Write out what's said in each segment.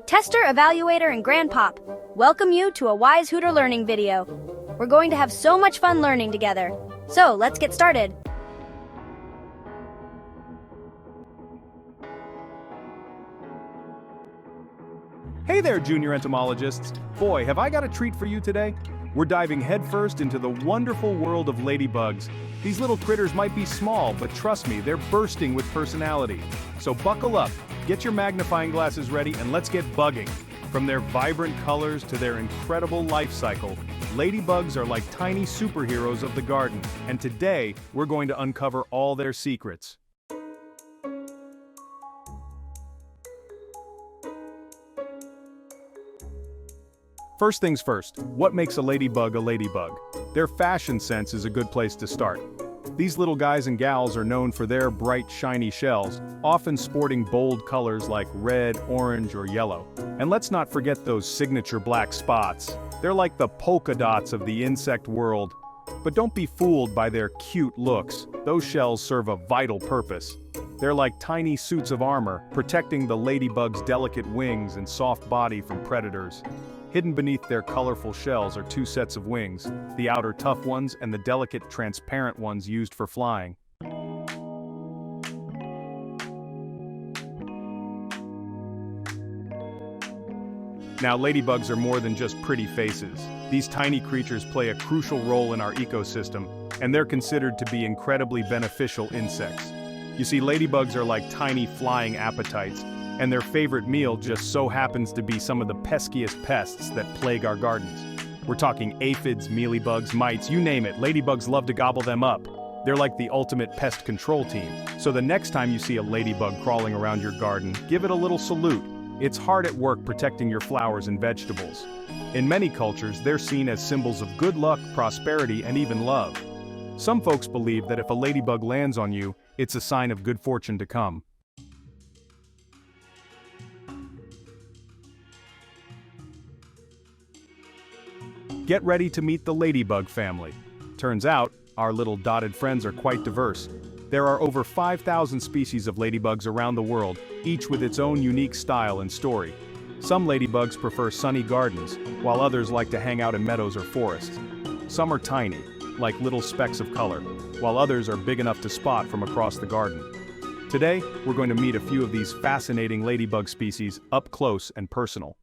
Tester, Evaluator, and Grandpop welcome you to a WiseHooterLearning video. We're going to have so much fun learning together. So let's get started. Hey there, junior entomologists. Boy, have I got a treat for you today. We're diving headfirst into the wonderful world of ladybugs. These little critters might be small, but trust me, they're bursting with personality. So buckle up, get your magnifying glasses ready, and let's get bugging. From their vibrant colors to their incredible life cycle, ladybugs are like tiny superheroes of the garden, and today we're going to uncover all their secrets. First things first, what makes a ladybug a ladybug? Their fashion sense is a good place to start. These little guys and gals are known for their bright, shiny shells, often sporting bold colors like red, orange, or yellow. And let's not forget those signature black spots. They're like the polka dots of the insect world. But don't be fooled by their cute looks. Those shells serve a vital purpose. They're like tiny suits of armor, protecting the ladybug's delicate wings and soft body from predators. Hidden beneath their colorful shells are two sets of wings, the outer tough ones and the delicate transparent ones used for flying. Now, ladybugs are more than just pretty faces. These tiny creatures play a crucial role in our ecosystem, and they're considered to be incredibly beneficial insects. You see, ladybugs are like tiny flying appetites, and their favorite meal just so happens to be some of the peskiest pests that plague our gardens. We're talking aphids, mealybugs, mites, you name it, ladybugs love to gobble them up. They're like the ultimate pest control team. So the next time you see a ladybug crawling around your garden, give it a little salute. It's hard at work protecting your flowers and vegetables. In many cultures, they're seen as symbols of good luck, prosperity, and even love. Some folks believe that if a ladybug lands on you, it's a sign of good fortune to come. Get ready to meet the ladybug family. Turns out, our little dotted friends are quite diverse. There are over 5,000 species of ladybugs around the world, each with its own unique style and story. Some ladybugs prefer sunny gardens, while others like to hang out in meadows or forests. Some are tiny, like little specks of color, while others are big enough to spot from across the garden. Today, we're going to meet a few of these fascinating ladybug species up close and personal.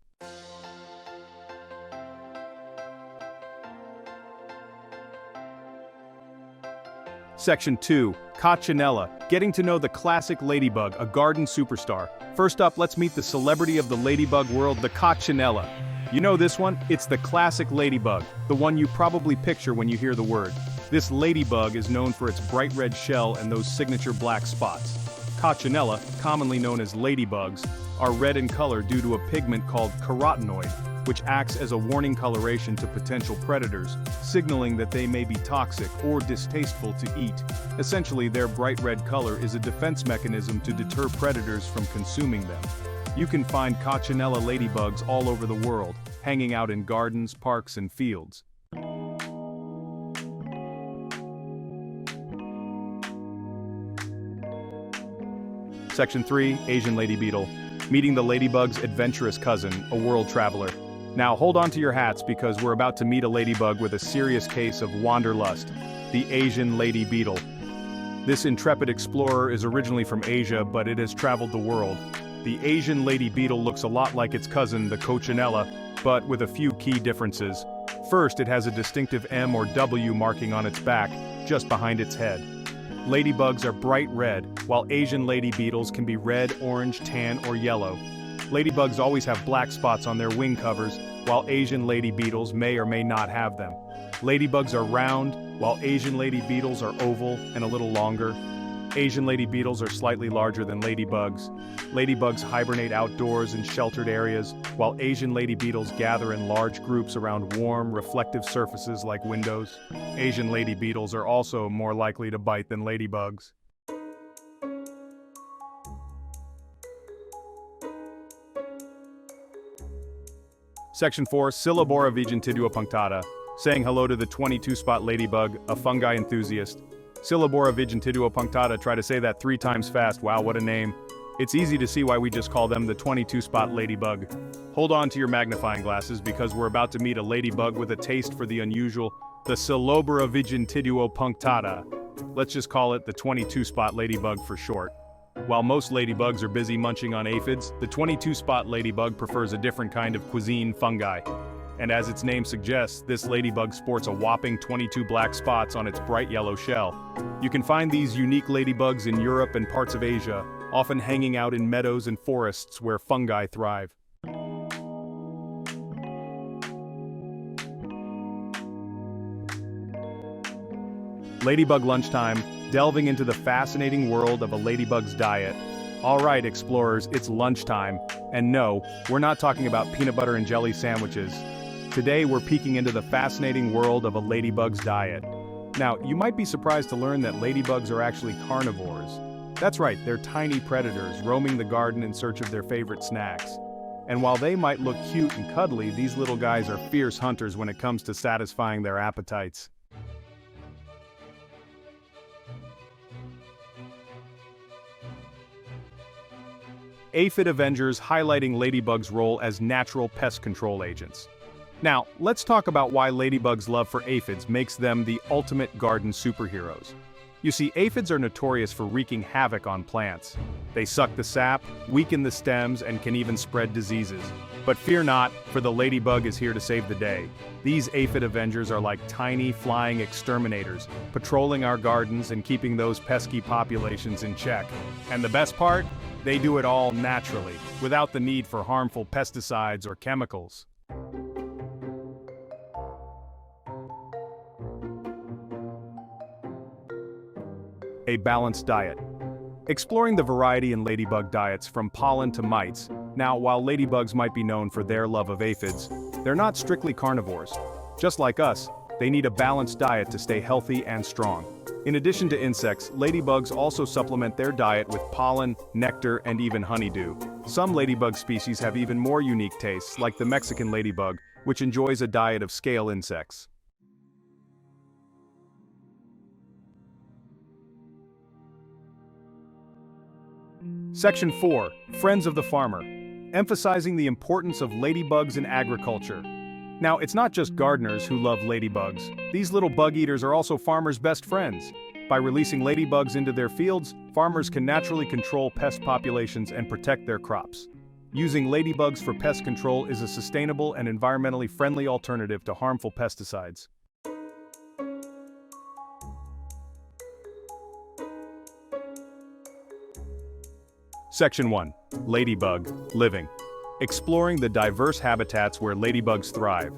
Section 2, Coccinella, getting to know the classic ladybug, a garden superstar. First up, let's meet the celebrity of the ladybug world, the Coccinella. You know this one? It's the classic ladybug, the one you probably picture when you hear the word. This ladybug is known for its bright red shell and those signature black spots. Coccinella, commonly known as ladybugs, are red in color due to a pigment called carotenoid, which acts as a warning coloration to potential predators, signaling that they may be toxic or distasteful to eat. Essentially, their bright red color is a defense mechanism to deter predators from consuming them. You can find Coccinella ladybugs all over the world, hanging out in gardens, parks, and fields. Section 3, Asian lady beetle. Meeting the ladybug's adventurous cousin, a world traveler. Now hold on to your hats because we're about to meet a ladybug with a serious case of wanderlust, the Asian lady beetle. This intrepid explorer is originally from Asia, but it has traveled the world. The Asian lady beetle looks a lot like its cousin, the Coccinella, but with a few key differences. First, it has a distinctive M or W marking on its back, just behind its head. Ladybugs are bright red, while Asian lady beetles can be red, orange, tan, or yellow. Ladybugs always have black spots on their wing covers, while Asian lady beetles may or may not have them. Ladybugs are round, while Asian lady beetles are oval and a little longer. Asian lady beetles are slightly larger than ladybugs. Ladybugs hibernate outdoors in sheltered areas, while Asian lady beetles gather in large groups around warm, reflective surfaces like windows. Asian lady beetles are also more likely to bite than ladybugs. Section 4, Silobora vigentiduopunctata, saying hello to the 22-spot ladybug, a fungi enthusiast. Silobora vigentiduopunctata, try to say that 3 times fast, wow what a name. It's easy to see why we just call them the 22-spot ladybug. Hold on to your magnifying glasses because we're about to meet a ladybug with a taste for the unusual, the Celobra vigentiduo punctata. Let's just call it the 22-spot ladybug for short. While most ladybugs are busy munching on aphids, the 22-spot ladybug prefers a different kind of cuisine fungi. And as its name suggests, this ladybug sports a whopping 22 black spots on its bright yellow shell. You can find these unique ladybugs in Europe and parts of Asia, often hanging out in meadows and forests where fungi thrive. Ladybug lunchtime, delving into the fascinating world of a ladybug's diet. All right, explorers, it's lunchtime. And no, we're not talking about peanut butter and jelly sandwiches. Today we're peeking into the fascinating world of a ladybug's diet. Now, you might be surprised to learn that ladybugs are actually carnivores. That's right, they're tiny predators roaming the garden in search of their favorite snacks. And while they might look cute and cuddly, these little guys are fierce hunters when it comes to satisfying their appetites. Aphid Avengers highlighting ladybugs' role as natural pest control agents. Now, let's talk about why ladybugs' love for aphids makes them the ultimate garden superheroes. You see, aphids are notorious for wreaking havoc on plants. They suck the sap, weaken the stems, and can even spread diseases. But fear not, for the ladybug is here to save the day. These aphid avengers are like tiny flying exterminators, patrolling our gardens and keeping those pesky populations in check. And the best part? They do it all naturally, without the need for harmful pesticides or chemicals. A balanced diet. Exploring the variety in ladybug diets from pollen to mites. Now, while ladybugs might be known for their love of aphids, they're not strictly carnivores. Just like us, they need a balanced diet to stay healthy and strong. In addition to insects, ladybugs also supplement their diet with pollen, nectar, and even honeydew. Some ladybug species have even more unique tastes, like the Mexican ladybug, which enjoys a diet of scale insects. Section 4, Friends of the Farmer, emphasizing the importance of ladybugs in agriculture. Now, it's not just gardeners who love ladybugs. These little bug eaters are also farmers' best friends. By releasing ladybugs into their fields, farmers can naturally control pest populations and protect their crops. Using ladybugs for pest control is a sustainable and environmentally friendly alternative to harmful pesticides. Section 1. Ladybug Living. Exploring the diverse habitats where ladybugs thrive.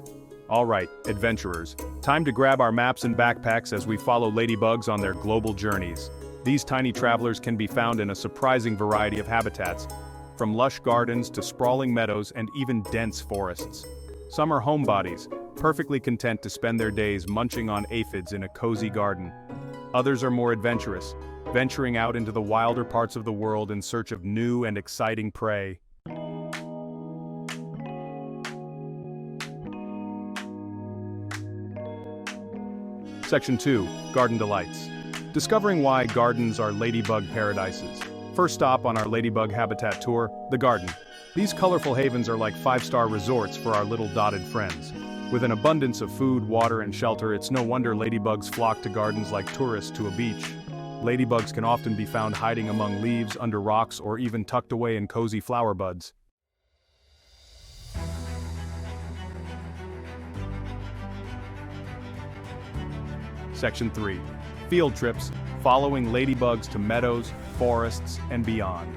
All right, adventurers, time to grab our maps and backpacks as we follow ladybugs on their global journeys. These tiny travelers can be found in a surprising variety of habitats, from lush gardens to sprawling meadows and even dense forests. Some are homebodies, perfectly content to spend their days munching on aphids in a cozy garden. Others are more adventurous, venturing out into the wilder parts of the world in search of new and exciting prey. Section 2, Garden Delights. Discovering why gardens are ladybug paradises. First stop on our ladybug habitat tour, the garden. These colorful havens are like five-star resorts for our little dotted friends. With an abundance of food, water, and shelter, it's no wonder ladybugs flock to gardens like tourists to a beach. Ladybugs can often be found hiding among leaves, under rocks, or even tucked away in cozy flower buds. Section 3. Field trips, following ladybugs to meadows, forests, and beyond.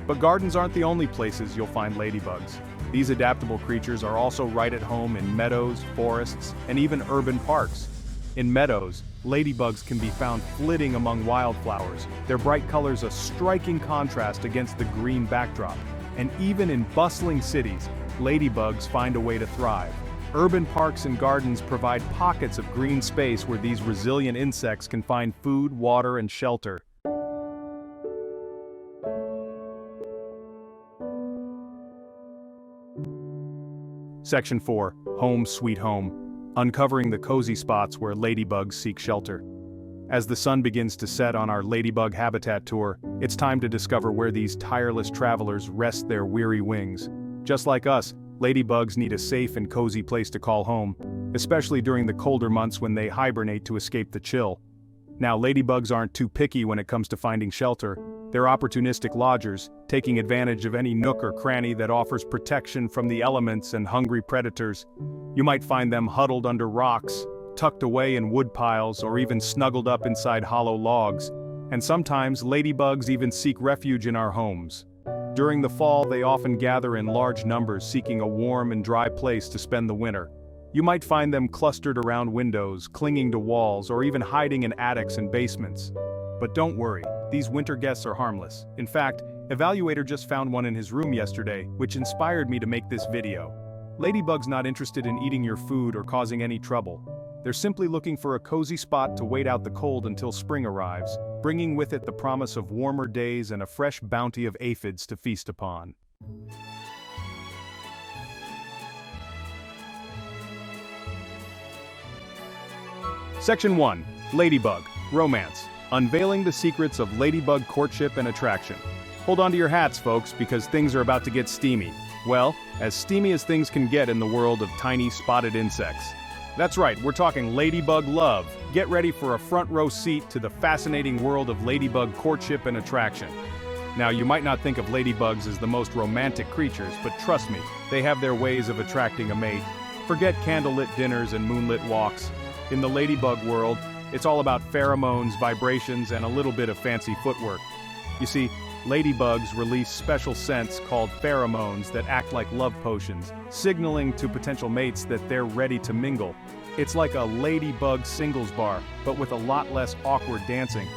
But gardens aren't the only places you'll find ladybugs. These adaptable creatures are also right at home in meadows, forests, and even urban parks. In meadows, ladybugs can be found flitting among wildflowers, their bright colors a striking contrast against the green backdrop. And even in bustling cities, ladybugs find a way to thrive. Urban parks and gardens provide pockets of green space where these resilient insects can find food, water, and shelter. Section 4, Home Sweet Home. Uncovering the cozy spots where ladybugs seek shelter. As the sun begins to set on our ladybug habitat tour, it's time to discover where these tireless travelers rest their weary wings. Just like us, ladybugs need a safe and cozy place to call home, especially during the colder months when they hibernate to escape the chill. Now, ladybugs aren't too picky when it comes to finding shelter. They're opportunistic lodgers, taking advantage of any nook or cranny that offers protection from the elements and hungry predators. You might find them huddled under rocks, tucked away in wood piles, or even snuggled up inside hollow logs. And sometimes, ladybugs even seek refuge in our homes. During the fall, they often gather in large numbers, seeking a warm and dry place to spend the winter. You might find them clustered around windows, clinging to walls, or even hiding in attics and basements. But don't worry, these winter guests are harmless. In fact, Evaluator just found one in his room yesterday, which inspired me to make this video. Ladybug's not interested in eating your food or causing any trouble. They're simply looking for a cozy spot to wait out the cold until spring arrives, bringing with it the promise of warmer days and a fresh bounty of aphids to feast upon. Section 1. Ladybug. Romance. Unveiling the secrets of ladybug courtship and attraction. Hold on to your hats, folks, because things are about to get steamy. Well, as steamy as things can get in the world of tiny spotted insects. That's right, we're talking ladybug love. Get ready for a front row seat to the fascinating world of ladybug courtship and attraction. Now, you might not think of ladybugs as the most romantic creatures, but trust me, they have their ways of attracting a mate. Forget candlelit dinners and moonlit walks. In the ladybug world, it's all about pheromones, vibrations, and a little bit of fancy footwork. You see, ladybugs release special scents called pheromones that act like love potions, signaling to potential mates that they're ready to mingle. It's like a ladybug singles bar, but with a lot less awkward dancing.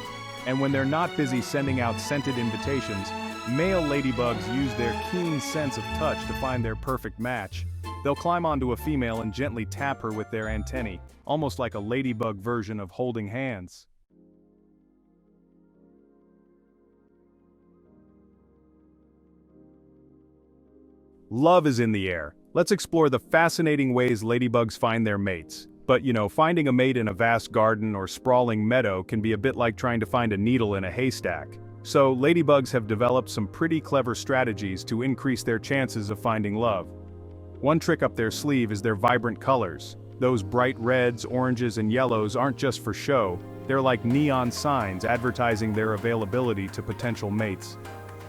And when they're not busy sending out scented invitations, male ladybugs use their keen sense of touch to find their perfect match. They'll climb onto a female and gently tap her with their antennae, almost like a ladybug version of holding hands. Love is in the air. Let's explore the fascinating ways ladybugs find their mates. But finding a mate in a vast garden or sprawling meadow can be a bit like trying to find a needle in a haystack. So, ladybugs have developed some pretty clever strategies to increase their chances of finding love. One trick up their sleeve is their vibrant colors. Those bright reds, oranges, and yellows aren't just for show, they're like neon signs advertising their availability to potential mates.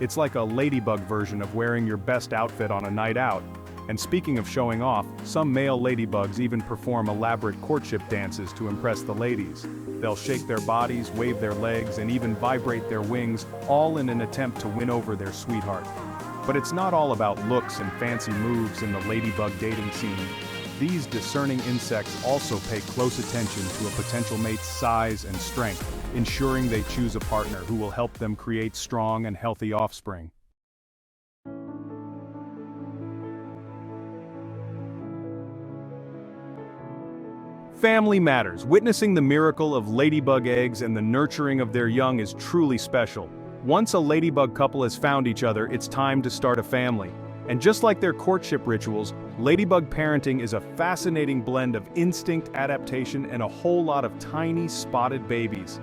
It's like a ladybug version of wearing your best outfit on a night out. And speaking of showing off, some male ladybugs even perform elaborate courtship dances to impress the ladies. They'll shake their bodies, wave their legs, and even vibrate their wings, all in an attempt to win over their sweetheart. But it's not all about looks and fancy moves in the ladybug dating scene. These discerning insects also pay close attention to a potential mate's size and strength, ensuring they choose a partner who will help them create strong and healthy offspring. Family matters. Witnessing the miracle of ladybug eggs and the nurturing of their young is truly special. Once a ladybug couple has found each other, it's time to start a family. And just like their courtship rituals, ladybug parenting is a fascinating blend of instinct, adaptation, and a whole lot of tiny, spotted babies.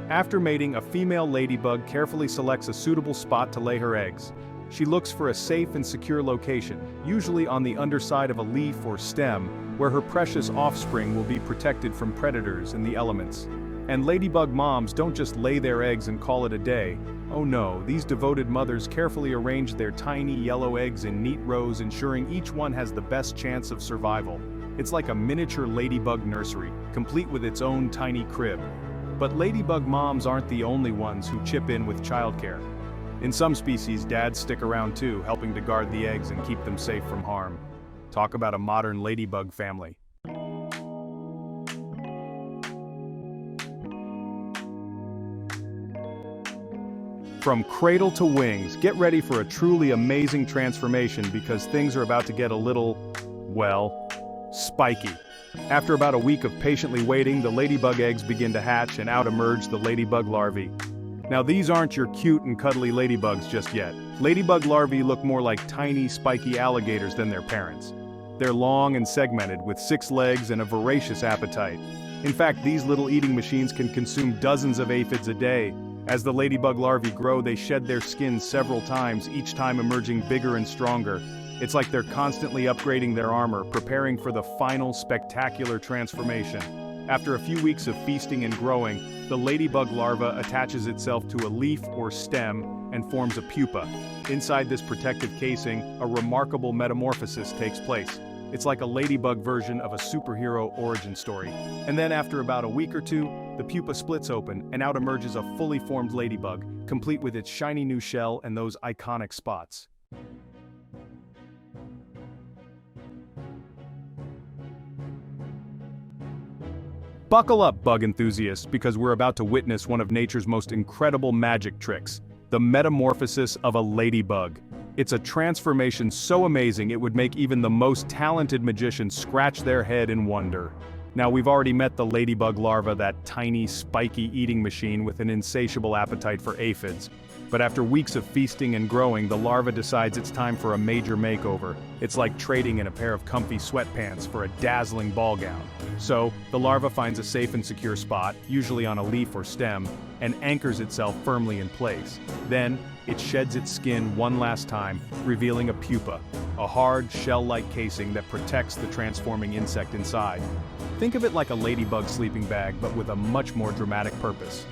After mating, a female ladybug carefully selects a suitable spot to lay her eggs. She looks for a safe and secure location, usually on the underside of a leaf or stem, where her precious offspring will be protected from predators and the elements. And ladybug moms don't just lay their eggs and call it a day. Oh no, these devoted mothers carefully arrange their tiny yellow eggs in neat rows, ensuring each one has the best chance of survival. It's like a miniature ladybug nursery, complete with its own tiny crib. But ladybug moms aren't the only ones who chip in with childcare. In some species, dads stick around too, helping to guard the eggs and keep them safe from harm. Talk about a modern ladybug family. From cradle to wings, get ready for a truly amazing transformation because things are about to get a little, well, spiky. After about a week of patiently waiting, the ladybug eggs begin to hatch and out emerge the ladybug larvae. Now these aren't your cute and cuddly ladybugs just yet. Ladybug larvae look more like tiny, spiky alligators than their parents. They're long and segmented with 6 legs and a voracious appetite. In fact, these little eating machines can consume dozens of aphids a day. As the ladybug larvae grow, they shed their skin several times, each time emerging bigger and stronger. It's like they're constantly upgrading their armor, preparing for the final spectacular transformation. After a few weeks of feasting and growing, the ladybug larva attaches itself to a leaf or stem and forms a pupa. Inside this protective casing, a remarkable metamorphosis takes place. It's like a ladybug version of a superhero origin story. And then after about a week or two, the pupa splits open and out emerges a fully formed ladybug, complete with its shiny new shell and those iconic spots. Buckle up, bug enthusiasts, because we're about to witness one of nature's most incredible magic tricks, the metamorphosis of a ladybug. It's a transformation so amazing it would make even the most talented magician scratch their head in wonder. Now, we've already met the ladybug larva, that tiny, spiky eating machine with an insatiable appetite for aphids. But after weeks of feasting and growing, the larva decides it's time for a major makeover. It's like trading in a pair of comfy sweatpants for a dazzling ball gown. So, the larva finds a safe and secure spot, usually on a leaf or stem, and anchors itself firmly in place. Then, it sheds its skin one last time, revealing a pupa, a hard, shell-like casing that protects the transforming insect inside. Think of it like a ladybug sleeping bag, but with a much more dramatic purpose.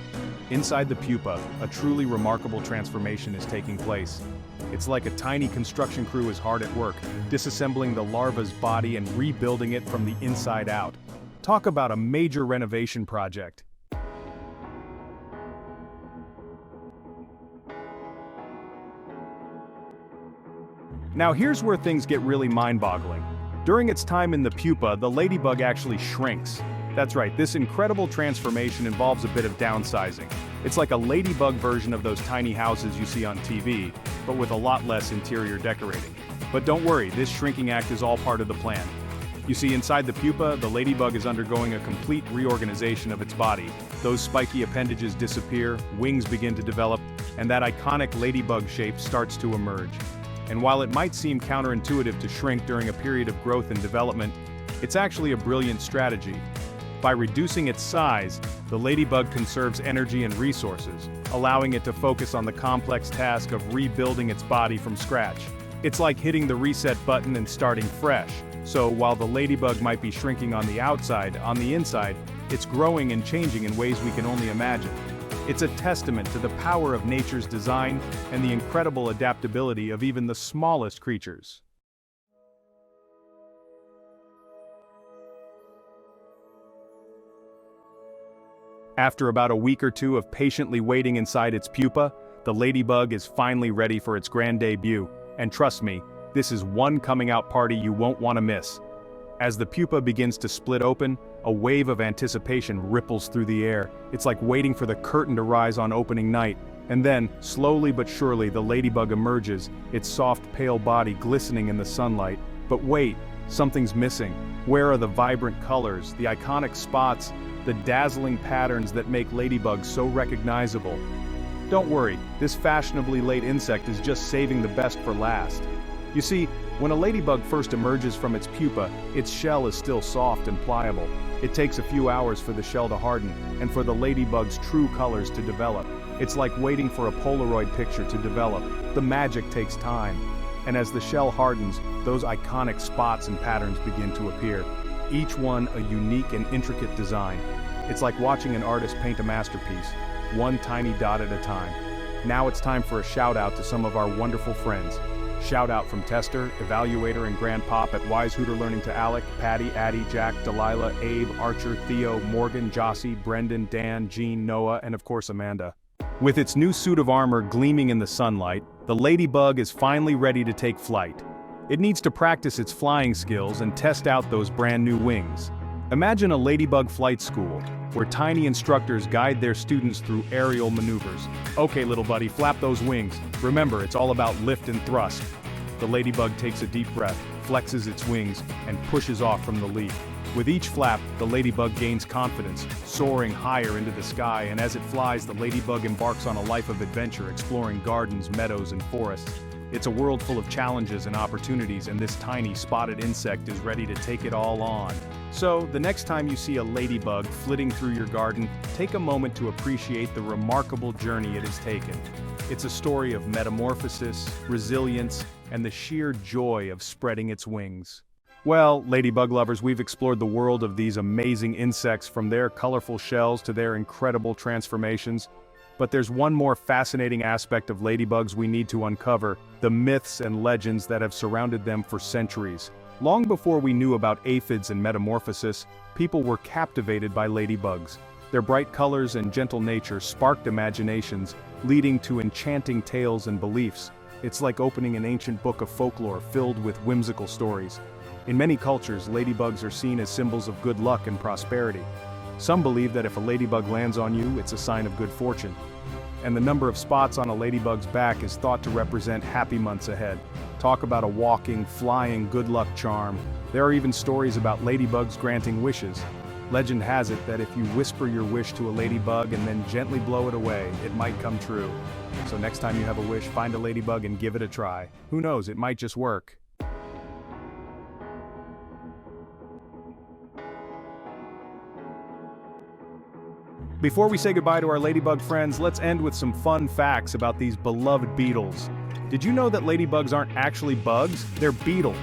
Inside the pupa, a truly remarkable transformation is taking place. It's like a tiny construction crew is hard at work, disassembling the larva's body and rebuilding it from the inside out. Talk about a major renovation project. Now here's where things get really mind-boggling. During its time in the pupa, the ladybug actually shrinks. That's right, this incredible transformation involves a bit of downsizing. It's like a ladybug version of those tiny houses you see on TV, but with a lot less interior decorating. But don't worry, this shrinking act is all part of the plan. You see, inside the pupa, the ladybug is undergoing a complete reorganization of its body. Those spiky appendages disappear, wings begin to develop, and that iconic ladybug shape starts to emerge. And while it might seem counterintuitive to shrink during a period of growth and development, it's actually a brilliant strategy. By reducing its size, the ladybug conserves energy and resources, allowing it to focus on the complex task of rebuilding its body from scratch. It's like hitting the reset button and starting fresh. So while the ladybug might be shrinking on the outside, on the inside, it's growing and changing in ways we can only imagine. It's a testament to the power of nature's design and the incredible adaptability of even the smallest creatures. After about a week or two of patiently waiting inside its pupa, the ladybug is finally ready for its grand debut. And trust me, this is one coming out party you won't want to miss. As the pupa begins to split open, a wave of anticipation ripples through the air. It's like waiting for the curtain to rise on opening night. And then, slowly but surely, the ladybug emerges, its soft, pale body glistening in the sunlight. But wait, something's missing. Where are the vibrant colors, the iconic spots, the dazzling patterns that make ladybugs so recognizable? Don't worry, this fashionably late insect is just saving the best for last. You see, when a ladybug first emerges from its pupa, its shell is still soft and pliable. It takes a few hours for the shell to harden, and for the ladybug's true colors to develop. It's like waiting for a Polaroid picture to develop. The magic takes time. And as the shell hardens, those iconic spots and patterns begin to appear. Each one a unique and intricate design. It's like watching an artist paint a masterpiece, one tiny dot at a time. Now it's time for a shout out to some of our wonderful friends. Shout out from Tester, Evaluator, and Grandpop at WiseHooterLearning to Alec, Patty, Addie, Jack, Delilah, Abe, Archer, Theo, Morgan, Jossie, Brendan, Dan, Jean, Noah, and of course Amanda. With its new suit of armor gleaming in the sunlight, the ladybug is finally ready to take flight. It needs to practice its flying skills and test out those brand new wings. Imagine a ladybug flight school, where tiny instructors guide their students through aerial maneuvers. Okay, little buddy, flap those wings. Remember, it's all about lift and thrust. The ladybug takes a deep breath, flexes its wings, and pushes off from the leaf. With each flap, the ladybug gains confidence, soaring higher into the sky, and as it flies, the ladybug embarks on a life of adventure, exploring gardens, meadows, and forests. It's a world full of challenges and opportunities, and this tiny, spotted insect is ready to take it all on. So, the next time you see a ladybug flitting through your garden, take a moment to appreciate the remarkable journey it has taken. It's a story of metamorphosis, resilience, and the sheer joy of spreading its wings. Well, ladybug lovers, we've explored the world of these amazing insects, from their colorful shells to their incredible transformations. But there's one more fascinating aspect of ladybugs we need to uncover: the myths and legends that have surrounded them for centuries. Long before we knew about aphids and metamorphosis, people were captivated by ladybugs. Their bright colors and gentle nature sparked imaginations, leading to enchanting tales and beliefs. It's like opening an ancient book of folklore filled with whimsical stories. In many cultures, ladybugs are seen as symbols of good luck and prosperity. Some believe that if a ladybug lands on you, it's a sign of good fortune. And the number of spots on a ladybug's back is thought to represent happy months ahead. Talk about a walking, flying good luck charm. There are even stories about ladybugs granting wishes. Legend has it that if you whisper your wish to a ladybug and then gently blow it away, it might come true. So next time you have a wish, find a ladybug and give it a try. Who knows, it might just work. Before we say goodbye to our ladybug friends, let's end with some fun facts about these beloved beetles. Did you know that ladybugs aren't actually bugs? They're beetles.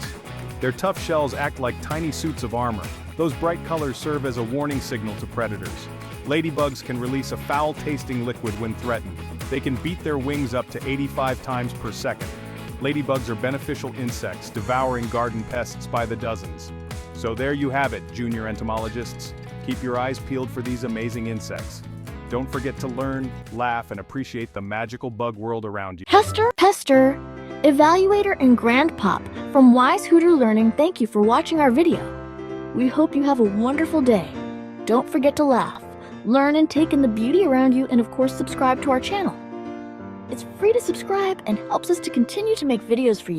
Their tough shells act like tiny suits of armor. Those bright colors serve as a warning signal to predators. Ladybugs can release a foul-tasting liquid when threatened. They can beat their wings up to 85 times per second. Ladybugs are beneficial insects, devouring garden pests by the dozens. So there you have it, junior entomologists. Keep your eyes peeled for these amazing insects. Don't forget to learn, laugh, and appreciate the magical bug world around you. Pester, Evaluator and Grandpop from WiseHooterLearning, thank you for watching our video. We hope you have a wonderful day. Don't forget to laugh, learn, and take in the beauty around you, and of course subscribe to our channel. It's free to subscribe and helps us to continue to make videos for you.